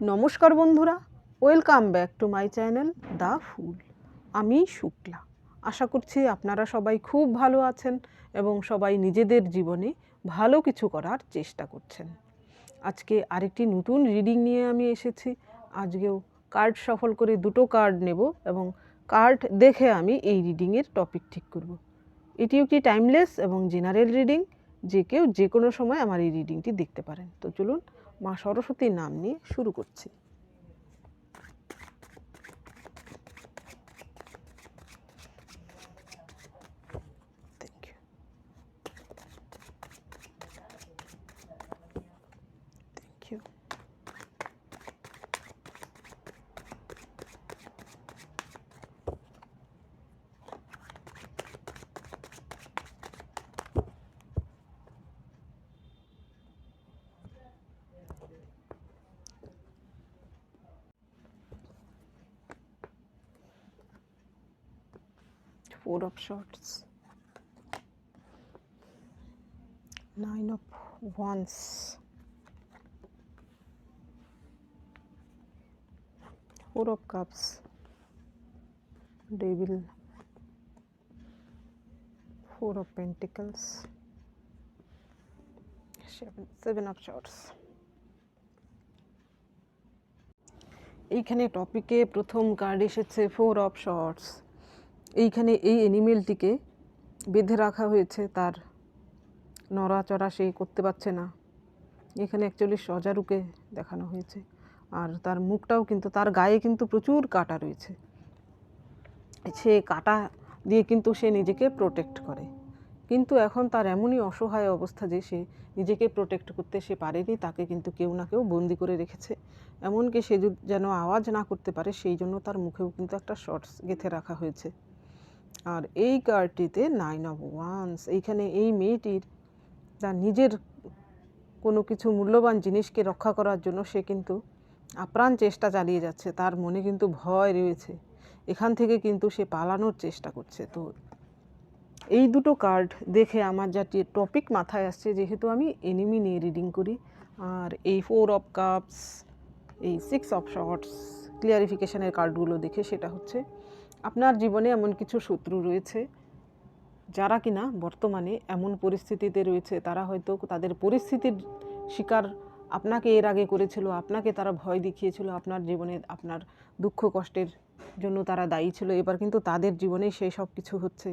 নমস্কার বন্ধুরা, welcome back to my channel the full. আমি শুক্লা। আশা করছি আপনারা সবাই খুব ভালো আছেন এবং সবাই নিজেদের জীবনে ভালো কিছু করার চেষ্টা করছেন। আজকে আরেকটি নতুন রিডিং নিয়ে আমি এসেছি। আজকেও কার্ড সফল করে দুটো কার্ড নেব এবং কার্ড দেখে আমি এই রিডিংয়ের টপিক ঠিক করব। এটি একটি টাইমলেস এবং জেনারেল রিডিং, যে কেউ যে কোনো সময় আমার এই রিডিংটি দেখতে পারেন। তো চলুন মা সরস্বতীর নাম নিয়ে শুরু করছি। Thank you, thank you. 4 of Swords, 9 of Wands, 4 of Cups, Devil, 4 of Pentacles, 7 of Swords। এইখানে টপিকে প্রথম কার্ড এসেছে 4 অফ শর্টস। এইখানে এই অ্যানিমেলটিকে বেঁধে রাখা হয়েছে, তার নড়াচড়া সে করতে পারছে না। এখানে অ্যাকচুয়ালি সজারুকে দেখানো হয়েছে, আর তার মুখটাও কিন্তু, তার গায়ে কিন্তু প্রচুর কাঁটা রয়েছে। সে কাঁটা দিয়ে কিন্তু সে নিজেকে প্রোটেক্ট করে, কিন্তু এখন তার এমনই অসহায় অবস্থা যে সে নিজেকে প্রোটেক্ট করতে সে পারেনি। তাকে কিন্তু কেউ না কেউ বন্দি করে রেখেছে, এমনকি সে যেন আওয়াজ না করতে পারে সেই জন্য তার মুখেও কিন্তু একটা শর্টস গেঁথে রাখা হয়েছে। আর এই কার্ডটিতে 9 অফ ওয়ান্স। এইখানে এই মেয়েটির তার নিজের কোনো কিছু মূল্যবান জিনিসকে রক্ষা করার জন্য সে কিন্তু আপ্রাণ চেষ্টা চালিয়ে যাচ্ছে। তার মনে কিন্তু ভয় রয়েছে, এখান থেকে কিন্তু সে পালানোর চেষ্টা করছে। তো এই দুটো কার্ড দেখে আমার যা টপিক মাথায় আসছে, যেহেতু আমি এনিমি নিয়ে রিডিং করি, আর এই 4 অফ কাপস, এই 6 অফ শর্টস ক্লিয়ারিফিকেশনের কার্ডগুলো দেখে সেটা হচ্ছে আপনার জীবনে এমন কিছু শত্রু রয়েছে যারা কিনা বর্তমানে এমন পরিস্থিতিতে রয়েছে, তারা হয়তো তাদের পরিস্থিতির শিকার আপনাকে এর আগে করেছিল, আপনাকে তারা ভয় দেখিয়েছিল, আপনার জীবনে আপনার দুঃখ কষ্টের জন্য তারা দায়ী ছিল। এবার কিন্তু তাদের জীবনেই সেই সব কিছু হচ্ছে।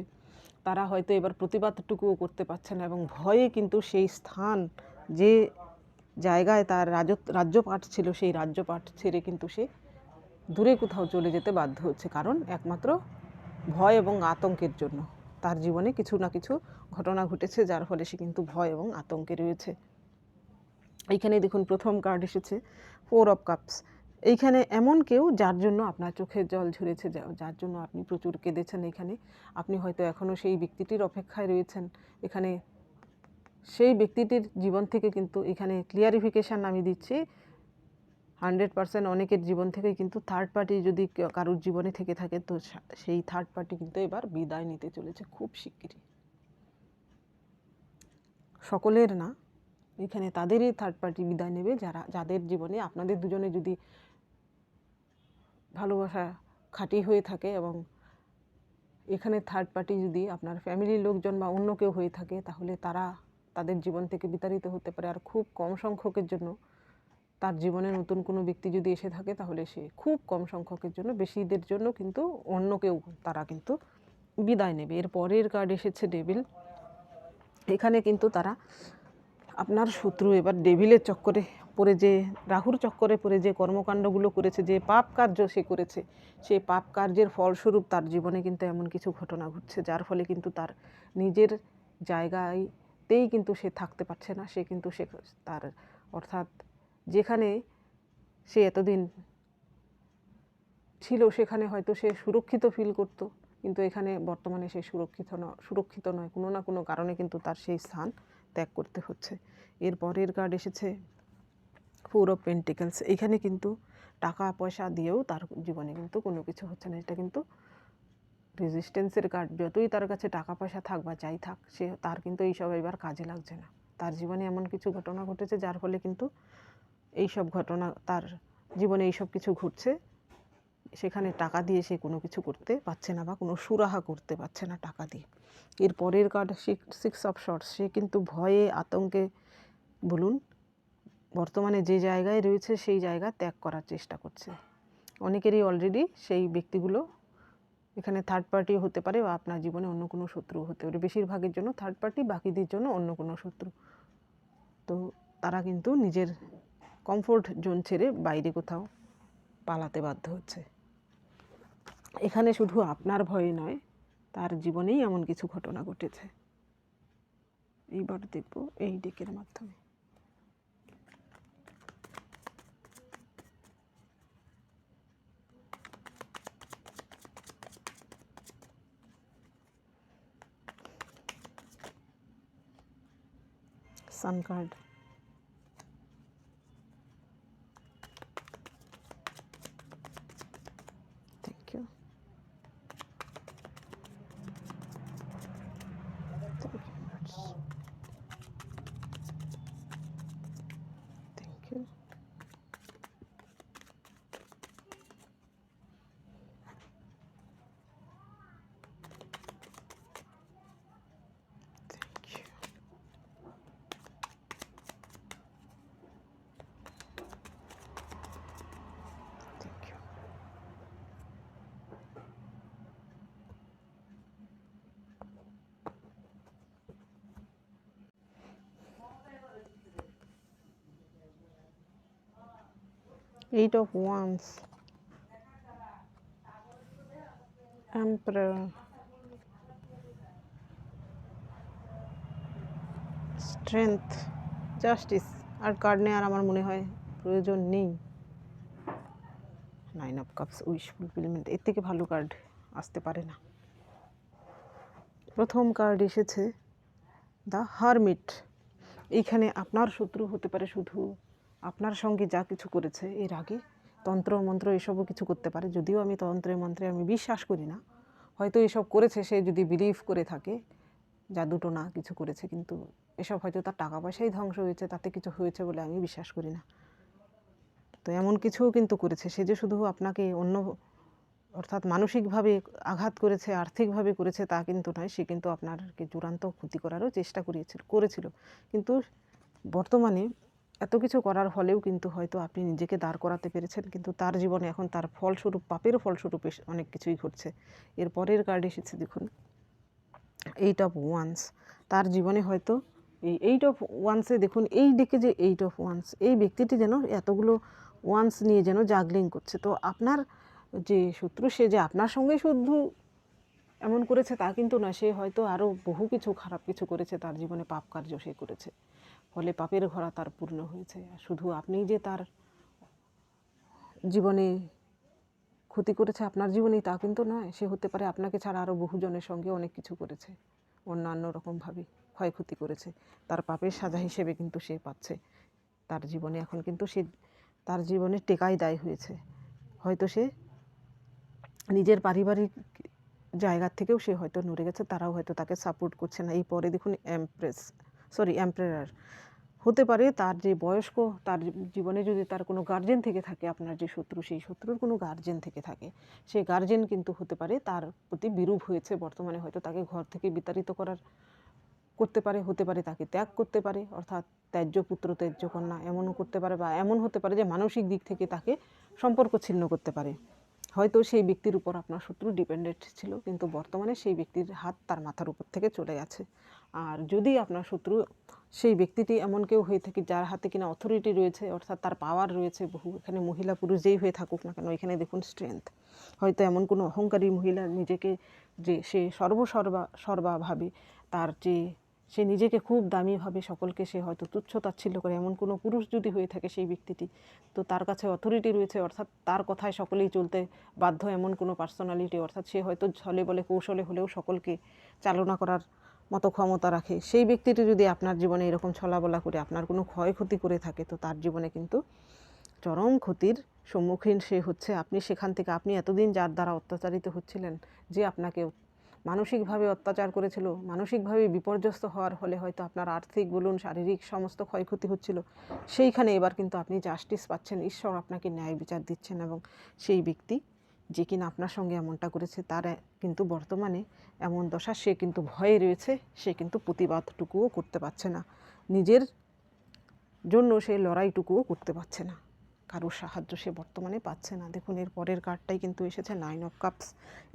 তারা হয়তো এবার প্রতিবাদটুকুও করতে পারছে না এবং ভয়ে কিন্তু সেই স্থান, যে জায়গায় তার রাজ্যপাট ছিল, সেই রাজ্যপাট ছেড়ে কিন্তু সে দূরে কোথাও চলে যেতে বাধ্য হচ্ছে, কারণ একমাত্র ভয় এবং আতঙ্কের জন্য। তার জীবনে কিছু না কিছু ঘটনা ঘটেছে যার ফলে সে কিন্তু ভয় এবং আতঙ্কে রয়েছে। এইখানে দেখুন প্রথম কার্ড এসেছে 4 অফ কাপস। এইখানে এমন কেউ যার জন্য আপনার চোখের জল ঝরেছে, যার জন্য আপনি প্রচুর কেঁদেছেন। এখানে আপনি হয়তো এখনও সেই ব্যক্তিটির অপেক্ষায় রয়েছেন। এখানে সেই ব্যক্তিটির জীবন থেকে কিন্তু এখানে ক্লিয়ারিফিকেশান আমি দিচ্ছি 100%। অনেকের জীবন থেকে কিন্তু থার্ড পার্টি যদি কারোর জীবনে থেকে থাকে, তো সেই থার্ড পার্টি কিন্তু এবার বিদায় নিতে চলেছে খুব শিগগিরই। সকলের না, এখানে তাদেরই থার্ড পার্টি বিদায় নেবে যাদের জীবনে আপনাদের দুজনে যদি ভালোবাসা খাঁটি হয়ে থাকে, এবং এখানে থার্ড পার্টি যদি আপনার ফ্যামিলির লোকজন বা অন্য কেউ হয়ে থাকে, তাহলে তারা তাদের জীবন থেকে বিতাড়িত হতে পারে। আর খুব কম সংখ্যকের জন্য তার জীবনে নতুন কোনো ব্যক্তি যদি এসে থাকে, তাহলে সে খুব কম সংখ্যকের জন্য, বেশিদের জন্য কিন্তু অন্য কেউ তারা কিন্তু বিদায় নেবে। এর পরের কার্ড এসেছে ডেভিল। এখানে কিন্তু তারা আপনার শত্রু এবার ডেভিলের চক্করে পড়ে, যে রাহুর চক্করে পড়ে যে কর্মকাণ্ডগুলো করেছে, যে পাপ কার্য সে করেছে, সেই পাপ কার্যের ফলস্বরূপ তার জীবনে কিন্তু এমন কিছু ঘটনা ঘটছে যার ফলে কিন্তু তার নিজের জায়গাতেই কিন্তু সে থাকতে পারছে না। সে কিন্তু তার অর্থাৎ যেখানে সে এতদিন ছিল সেখানে হয়তো সে সুরক্ষিত ফিল করত, কিন্তু এখানে বর্তমানে সে সুরক্ষিত নয়। কোনো না কোনো কারণে কিন্তু তার সেই স্থান ত্যাগ করতে হচ্ছে। এর পরের কার্ড এসেছে 4 অফ পেন্টিকলস। এখানে কিন্তু টাকা পয়সা দিয়েও তার জীবনে কিন্তু কোনো কিছু হচ্ছে না। এটা কিন্তু রেজিস্ট্যান্সের কার্ড। যতই তার কাছে টাকা পয়সা থাক বা যাই থাক, তার কিন্তু এইসব এবার কাজে লাগছে না। তার জীবনে এমন কিছু ঘটনা ঘটেছে যার ফলে কিন্তু এইসব ঘটনা তার জীবনে এইসব কিছু ঘটছে, সেখানে টাকা দিয়ে সে কোনো কিছু করতে পারছে না বা কোনো সুরাহা করতে পারছে না টাকা দিয়ে। এর পরের কার্ড 6 অফ শর্টস, সে কিন্তু ভয়ে আতঙ্কে বলুন বর্তমানে যে জায়গায় রয়েছে সেই জায়গা ত্যাগ করার চেষ্টা করছে। অনেকেরই অলরেডি সেই ব্যক্তিগুলো এখানে থার্ড পার্টি হতে পারে বা আপনার জীবনে অন্য কোনো শত্রু হতে পারে। বেশিরভাগের জন্য থার্ড পার্টি, বাকিদের জন্য অন্য কোনো শত্রু। তো তারা কিন্তু নিজের কমফোর্ট জোন ছেড়ে বাইরে কোথাও পালাতে বাধ্য হচ্ছে। এখানে শুধু আপনার ভয়ে নয়, তার জীবনেই এমন কিছু ঘটনা ঘটেছে। এইবার দেখব এই ডেকের মাধ্যমে। Sun card, thank you, thank you, Eight of Wands, Emperor, Strength, Justice। আর কার্ড নেওয়ার আমার মনে হয় প্রয়োজন নেই। 9 অফ কাপস, উইশ ফুলফিলমেন্ট। এর থেকে ভালো কার্ড আসতে পারে না। প্রথম কার্ড এসেছে দ্য হারমিট। এইখানে আপনার শত্রু হতে পারে শুধু আপনার সঙ্গে যা কিছু করেছে এর আগে, তন্ত্র মন্ত্র এসবও কিছু করতে পারে। যদিও আমি তন্ত্রে মন্ত্রে আমি বিশ্বাস করি না, হয়তো এসব করেছে সে যদি বিলিভ করে থাকে, জাদুটোনা কিছু করেছে, কিন্তু এসব হয়তো তার টাকা পয়সাই ধ্বংস হয়েছে, তাতে কিছু হয়েছে বলে আমি বিশ্বাস করি না। তো এমন কিছুও কিন্তু করেছে সে, যে শুধু আপনাকে অন্য অর্থাৎ মানসিকভাবে আঘাত করেছে, আর্থিকভাবে করেছে তা কিন্তু নয়। সে কিন্তু আপনাকে চূড়ান্ত ক্ষতি করারও চেষ্টা করেছিল। কিন্তু বর্তমানে এত কিছু করার ফলেও কিন্তু হয়তো আপনি নিজেকে দাঁড় করাতে পেরেছেন, কিন্তু তার জীবনে এখন তার ফলস্বরূপ, পাপের ফলস্বরূপ অনেক কিছুই ঘটছে। এর পরের কার্ড এসেছে দেখুন 8 অফ ওয়ান্স। তার জীবনে হয়তো এই 8 অফ ওয়ান্সে দেখুন, এই ডেকে যে 8 অফ ওয়ান্স, এই ব্যক্তিটি যেন এতগুলো ওয়ান্স নিয়ে যেন জাগলিং করছে। তো আপনার যে শত্রু, সে যে আপনার সঙ্গেই শুধু এমন করেছে তা কিন্তু না, সে হয়তো আরও বহু কিছু খারাপ কিছু করেছে, তার জীবনে পাপ কার্য সে করেছে, ফলে পাপের ঘোড়া তার পূর্ণ হয়েছে। আর শুধু আপনিই যে তার জীবনে ক্ষতি করেছে আপনার জীবনেই তা কিন্তু নয়, সে হতে পারে আপনাকে ছাড়া আরও বহুজনের সঙ্গে অনেক কিছু করেছে, অন্যান্য রকমভাবে ক্ষয়ক্ষতি করেছে। তার পাপের সাজা হিসেবে কিন্তু সে পাচ্ছে তার জীবনে। এখন কিন্তু সে তার জীবনে টেকাই দায় হয়েছে। হয়তো সে নিজের পারিবারিক জায়গার থেকেও সে হয়তো নড়ে গেছে, তারাও হয়তো তাকে সাপোর্ট করছে না। এই পরে দেখুন এম্পারার। হতে পারে তার যে বয়স্ক, তার জীবনে যদি তার কোনো গার্জেন থেকে থাকে, আপনার যে শত্রু সেই শত্রুর কোনো গার্জেন থেকে থাকে, সেই গার্জেন কিন্তু হতে পারে তার প্রতি বিরূপ হয়েছে বর্তমানে। হয়তো তাকে ঘর থেকে বিতাড়িত করতে পারে, হতে পারে তাকে ত্যাগ করতে পারে, অর্থাৎ ত্যায্য পুত্র ত্যায্য কন্যা এমনও করতে পারে, বা এমন হতে পারে যে মানসিক দিক থেকে তাকে সম্পর্ক ছিন্ন করতে পারে। হয়তো সেই ব্যক্তির উপর আপনার শত্রু ডিপেন্ডেন্ট ছিল, কিন্তু বর্তমানে সেই ব্যক্তির হাত তার মাথার উপর থেকে চলে গেছে। আর যদি আপনার শত্রু সেই ব্যক্তিটি এমন কেউ হয়ে থাকে যার হাতে কিনা অথরিটি রয়েছে, অর্থাৎ তার পাওয়ার রয়েছে বহু, এখানে মহিলা পুরুষ যেই হয়ে থাকুক না কেন, এখানে দেখুন স্ট্রেংথ। হয়তো এমন কোনো অহংকারী মহিলা, নিজেকে যে সে সর্বা ভাবে, তার যে সে নিজেকে খুব দামি ভাবে, সকলকে সে হয়তো তুচ্ছ তাচ্ছিল্য করে, এমন কোনো পুরুষ যদি হয়ে থাকে সেই ব্যক্তিটি, তো তার কাছে অথরিটি রয়েছে, অর্থাৎ তার কথায় সকলেই চলতে বাধ্য, এমন কোনো পার্সোনালিটি, অর্থাৎ সে হয়তো ছলে বলে কৌশলে হলেও সকলকে চালনা করার মতো ক্ষমতা রাখে। সেই ব্যক্তিটি যদি আপনার জীবনে এরকম ছলাবলা করে আপনার কোনো ক্ষয়ক্ষতি করে থাকে, তো তার জীবনে কিন্তু চরম ক্ষতির সম্মুখীন সে হচ্ছে। আপনি সেখান থেকে, আপনি এতদিন যার দ্বারা অত্যাচারিত হচ্ছিলেন, যে আপনাকে মানসিকভাবে অত্যাচার করেছিল, মানসিকভাবে বিপর্যস্ত হওয়ার ফলে হয়তো আপনার আর্থিক বলুন শারীরিক সমস্ত ক্ষয়ক্ষতি হচ্ছিল, সেইখানে এবার কিন্তু আপনি জাস্টিস পাচ্ছেন, ঈশ্বর আপনাকে ন্যায় বিচার দিচ্ছেন। এবং সেই ব্যক্তি যে কিনা আপনার সঙ্গে এমনটা করেছে তার কিন্তু বর্তমানে এমন দশা, সে কিন্তু ভয়ে রয়েছে, সে কিন্তু প্রতিবাদটুকুও করতে পারছে না, নিজের জন্য সে লড়াইটুকুও করতে পারছে না, কারোর সাহায্য সে বর্তমানে পাচ্ছে না। দেখুন এর পরের কার্ডটাই কিন্তু এসেছে 9 অফ কাপস।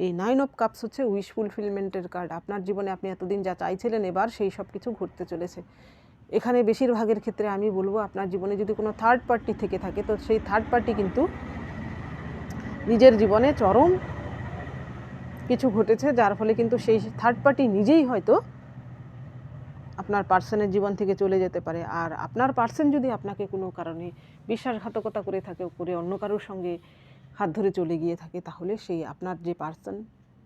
এই 9 অফ কাপস হচ্ছে উইশ ফুলফিলমেন্টের কার্ড। আপনার জীবনে আপনি এতদিন যা চাইছিলেন এবার সেই সব কিছু ঘটতে চলেছে। এখানে বেশিরভাগের ক্ষেত্রে আমি বলবো আপনার জীবনে যদি কোনো থার্ড পার্টি থেকে থাকে তো সেই থার্ড পার্টি কিন্তু নিজের জীবনে চরম কিছু ঘটেছে, যার ফলে কিন্তু সেই থার্ড পার্টি নিজেই হয়তো আপনার পার্সনের জীবন থেকে চলে যেতে পারে। আর আপনার পার্সন যদি আপনাকে কোনো কারণে বিশ্বাসঘাতকতা করে থাকে, করে অন্য কারোর সঙ্গে হাত ধরে চলে গিয়ে থাকে, তাহলে সেই আপনার যে পার্সন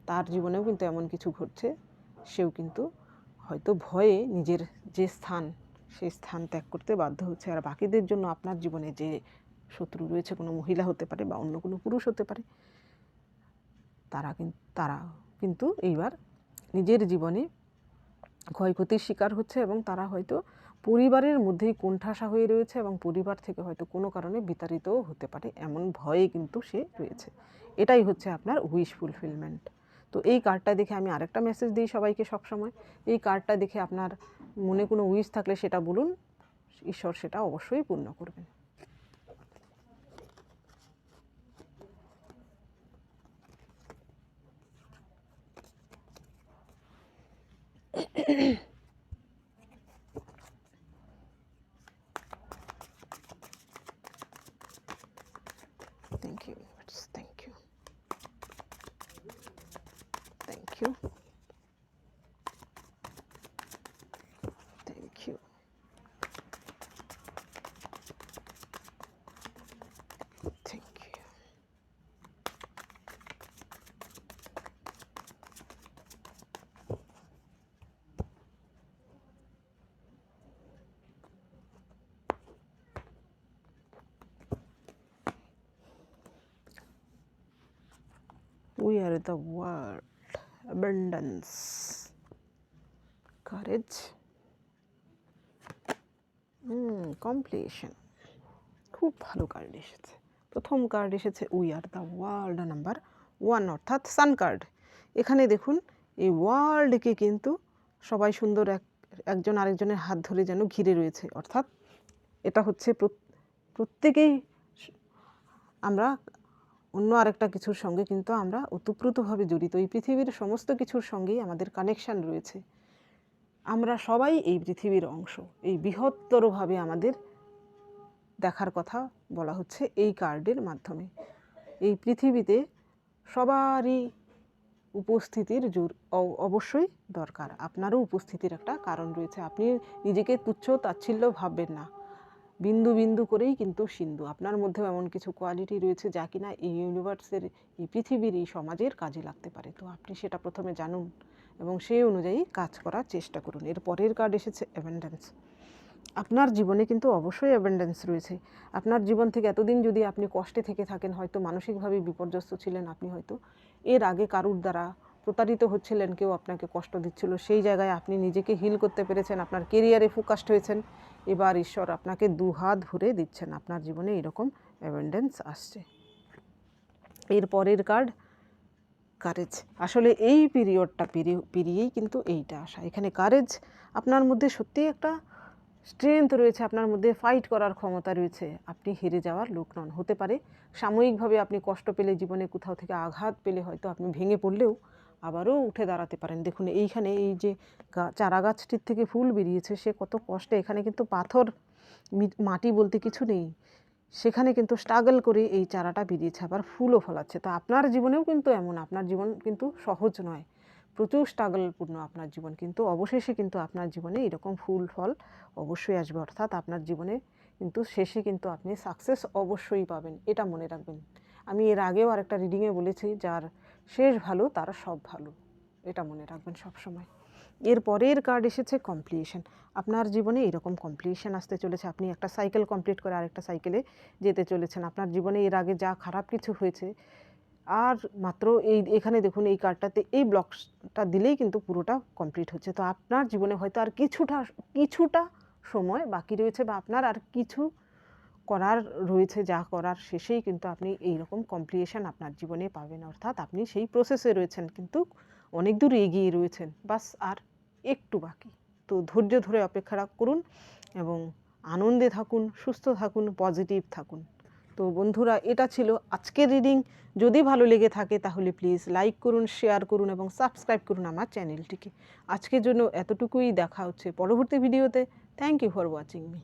তার জীবনেও কিন্তু এমন কিছু ঘটছে, সেও কিন্তু হয়তো ভয়ে নিজের যে স্থান সেই স্থান ত্যাগ করতে বাধ্য হচ্ছে। আর বাকিদের জন্য আপনার জীবনে যে শত্রু রয়েছে, কোনো মহিলা হতে পারে বা অন্য কোনো পুরুষ হতে পারে, তারা কিন্তু এইবার নিজের জীবনে ক্ষয়ক্ষতির শিকার হচ্ছে এবং তারা হয়তো পরিবারের মধ্যেই কোণঠাসা হয়ে রয়েছে এবং পরিবার থেকে হয়তো কোনো কারণে বিতাড়িতও হতে পারে, এমন ভয়ে কিন্তু সে রয়েছে। এটাই হচ্ছে আপনার উইশ ফুলফিলমেন্ট। তো এই কার্ডটা দেখে আমি আরেকটা মেসেজ দিই সবাইকে সবসময়, এই কার্ডটা দেখে আপনার মনে কোনো উইশ থাকলে সেটা বলুন, ঈশ্বর সেটা অবশ্যই পূর্ণ করবেন। Thank you, thank you, thank you, thank you. Thank you. We are the world, abundance, courage, completion. খুব ভালো কার্ড এসেছে। প্রথম কার্ড এসেছে we are the world number 1, অর্থাৎ সান কার্ড। এখানে দেখুন এই ওয়ার্ল্ডকে কিন্তু সবাই সুন্দর একজন আরেকজনের হাত ধরে যেন ঘিরে রয়েছে, অর্থাৎ এটা হচ্ছে প্রত্যেকেই আমরা অন্য আরেকটা কিছুর সঙ্গে কিন্তু আমরা ওতপ্রোতভাবে জড়িত। এই পৃথিবীর সমস্ত কিছুর সঙ্গেই আমাদের কানেকশান রয়েছে। আমরা সবাই এই পৃথিবীর অংশ। এই বৃহত্তরভাবে আমাদের দেখার কথা বলা হচ্ছে এই কার্ডের মাধ্যমে। এই পৃথিবীতে সবারই উপস্থিতির অবশ্যই দরকার। আপনারও উপস্থিতির একটা কারণ রয়েছে। আপনি নিজেকে তুচ্ছ তাচ্ছিল্য ভাববেন না। বিন্দু বিন্দু করেই কিন্তু সিন্ধু। আপনার মধ্যেও এমন কিছু কোয়ালিটি রয়েছে যা কিনা এই ইউনিভার্সের, এই পৃথিবীর, এই সমাজের কাজে লাগতে পারে। তো আপনি সেটা প্রথমে জানুন এবং সেই অনুযায়ী কাজ করার চেষ্টা করুন। এর পরের কার্ড এসেছে অ্যাবেন্ডেন্স। আপনার জীবনে কিন্তু অবশ্যই অ্যাবেন্ডেন্স রয়েছে। আপনার জীবন থেকে এতদিন যদি আপনি কষ্টে থেকে থাকেন, হয়তো মানসিকভাবে বিপর্যস্ত ছিলেন, আপনি হয়তো এর আগে কারুর দ্বারা প্রতারিত হচ্ছিলেন, কেউ আপনাকে কষ্ট দিচ্ছিল, সেই জায়গায় আপনি নিজেকে হিল করতে পেরেছেন, আপনার কেরিয়ারে ফোকাসড হয়েছেন। এবার ঈশ্বর আপনাকে দুহাত ভরে দিচ্ছেন, আপনার জীবনে এরকম অ্যাবেন্ডেন্স আসছে। এর পরের কার্ড কারেজ। আসলে এই পিরিয়ডটা পেরিয়েই কিন্তু এইটা আসা। এখানে কারেজ, আপনার মধ্যে সত্যিই একটা স্ট্রেংথ রয়েছে, আপনার মধ্যে ফাইট করার ক্ষমতা রয়েছে। আপনি হেরে যাওয়ার লোক নন। হতে পারে সাময়িকভাবে আপনি কষ্ট পেলে, জীবনে কোথাও থেকে আঘাত পেলে হয়তো আপনি ভেঙে পড়লেও আবারও উঠে দাঁড়াতে পারেন। দেখুন এইখানে এই যে চারা গাছটির থেকে ফুল বেরিয়েছে, সে কত কষ্টে, এখানে কিন্তু পাথর মাটি বলতে কিছু নেই, সেখানে কিন্তু স্ট্রাগল করে এই চারাটা বেরিয়েছে, আবার ফুলও ফলাচ্ছে। তো আপনার জীবনেও কিন্তু এমন, আপনার জীবন কিন্তু সহজ নয়, প্রচুর স্ট্রাগলপূর্ণ আপনার জীবন, কিন্তু অবশেষে কিন্তু আপনার জীবনে এরকম ফুল ফল অবশ্যই আসবে। অর্থাৎ আপনার জীবনে কিন্তু শেষে কিন্তু আপনি সাকসেস অবশ্যই পাবেন, এটা মনে রাখবেন। আমি এর আগেও আরেকটা রিডিংয়ে বলেছি, যার শেষ ভালো তার সব ভালো, এটা মনে রাখবেন সব সময়। এর পরের কার্ড এসেছে কমপ্লিশন। আপনার জীবনে এরকম কমপ্লিশন আসতে চলেছে। আপনি একটা সাইকেল কমপ্লিট করে আরেকটা সাইকেলে যেতে চলেছেন। আপনার জীবনে এর আগে যা খারাপ কিছু হয়েছে, আর মাত্র এখানে দেখুন এই কার্ডটাতে এই ব্লকসটা দিলেই কিন্তু পুরোটা কমপ্লিট হচ্ছে। তো আপনার জীবনে হয়তো আর কিছুটা সময় বাকি রয়েছে, বা আপনার আর কিছু করার রয়েছে, যা করার শেষেই কিন্তু আপনি এইরকম কমপ্লিশন আপনার জীবনে পাবেন। অর্থাৎ আপনি সেই প্রসেসে রয়েছেন, কিন্তু অনেক দূর এগিয়ে রয়েছেন, বাস আর একটু বাকি। তো ধৈর্য ধরে অপেক্ষা করুন এবং আনন্দে থাকুন, সুস্থ থাকুন, পজিটিভ থাকুন। তো বন্ধুরা, এটা ছিল আজকের রিডিং। যদি ভালো লেগে থাকে তাহলে প্লিজ লাইক করুন, শেয়ার করুন এবং সাবস্ক্রাইব করুন আমার চ্যানেলটিকে। আজকের জন্য এতটুকুই, দেখা হচ্ছে পরবর্তী ভিডিওতে। Thank you for watching me.